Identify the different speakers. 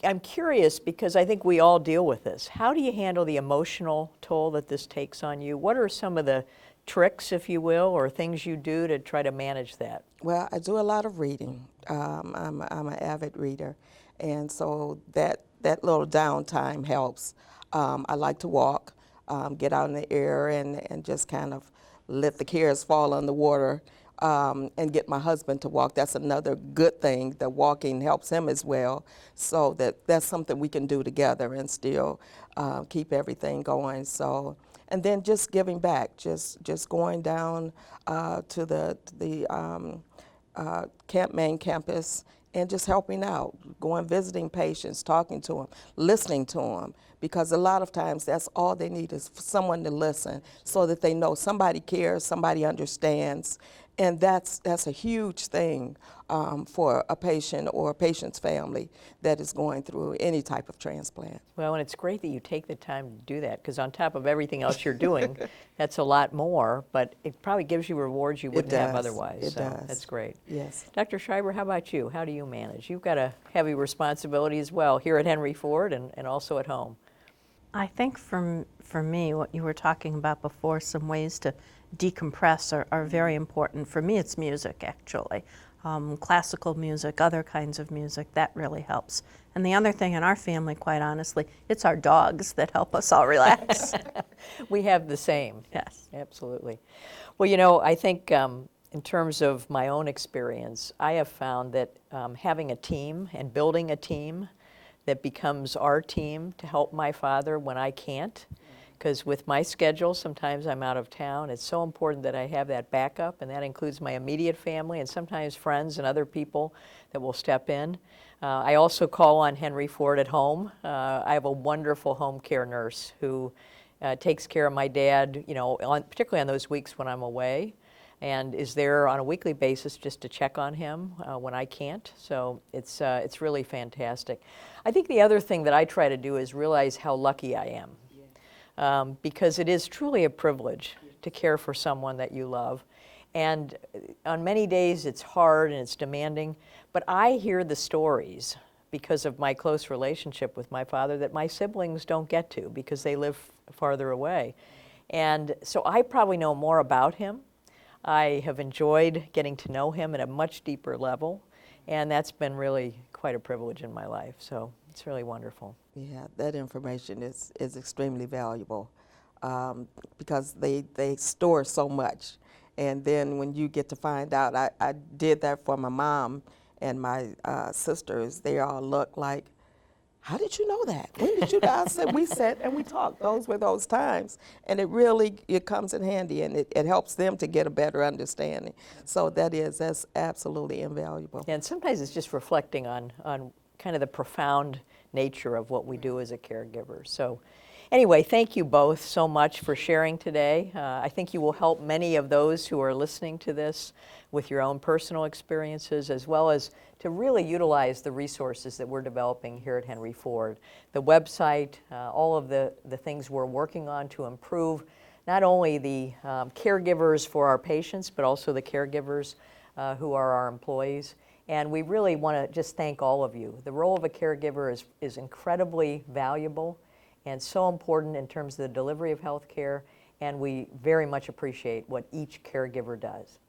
Speaker 1: I'm curious because I think we all deal with this. How do you handle the emotional toll that this takes on you? What are some of the tricks, if you will, or things you do to try to manage that?
Speaker 2: Well, I do a lot of reading. I'm an avid reader, and so that little downtime helps. I like to walk, get out in the air, and just kind of let the cares fall on the water, and get my husband to walk. That's another good thing. The walking helps him as well. So that's something we can do together and still keep everything going. So. And then just giving back, just going down to the main campus and just helping out, going visiting patients, talking to them, listening to them, because a lot of times that's all they need is for someone to listen so that they know somebody cares, somebody understands, and that's a huge thing for a patient or a patient's family that is going through any type of transplant.
Speaker 1: Well, and it's great that you take the time to do that, because on top of everything else you're doing, that's a lot more, but it probably gives you rewards you wouldn't have otherwise.
Speaker 2: It
Speaker 1: so
Speaker 2: does.
Speaker 1: That's great.
Speaker 2: Yes.
Speaker 1: Dr. Schreiber, how about you? How do you manage? You've got a heavy responsibility as well here at Henry Ford and also at home.
Speaker 3: I think for me, what you were talking about before, some ways to decompress are very important. For me, it's music, actually. Classical music, other kinds of music, that really helps. And the other thing in our family, quite honestly, it's our dogs that help us all relax.
Speaker 1: We have the same.
Speaker 3: Yes.
Speaker 1: Absolutely. Well, I think in terms of my own experience, I have found that having a team and building a team that becomes our team to help my father when I can't, because with my schedule, sometimes I'm out of town. It's so important that I have that backup, and that includes my immediate family and sometimes friends and other people that will step in. I also call on Henry Ford at home. I have a wonderful home care nurse who takes care of my dad, particularly on those weeks when I'm away, and is there on a weekly basis just to check on him when I can't. So it's really fantastic. I think the other thing that I try to do is realize how lucky I am. Because it is truly a privilege to care for someone that you love. And on many days it's hard and it's demanding, but I hear the stories because of my close relationship with my father that my siblings don't get to because they live farther away. And so I probably know more about him. I have enjoyed getting to know him at a much deeper level, and that's been really quite a privilege in my life. So it's really wonderful.
Speaker 2: Yeah, that information is extremely valuable because they store so much. And then when you get to find out, I did that for my mom and my sisters. They all look like, how did you know that? When did you know? I said, we sat and we talked. Those were those times. And it comes in handy, and it helps them to get a better understanding. So that's absolutely invaluable.
Speaker 1: And sometimes it's just reflecting on kind of the profound nature of what we do as a caregiver. So anyway, thank you both so much for sharing today. I think you will help many of those who are listening to this with your own personal experiences, as well as to really utilize the resources that we're developing here at Henry Ford. The website, all of the things we're working on to improve not only the caregivers for our patients, but also the caregivers who are our employees. And we really want to just thank all of you. The role of a caregiver is incredibly valuable and so important in terms of the delivery of health care, and we very much appreciate what each caregiver does.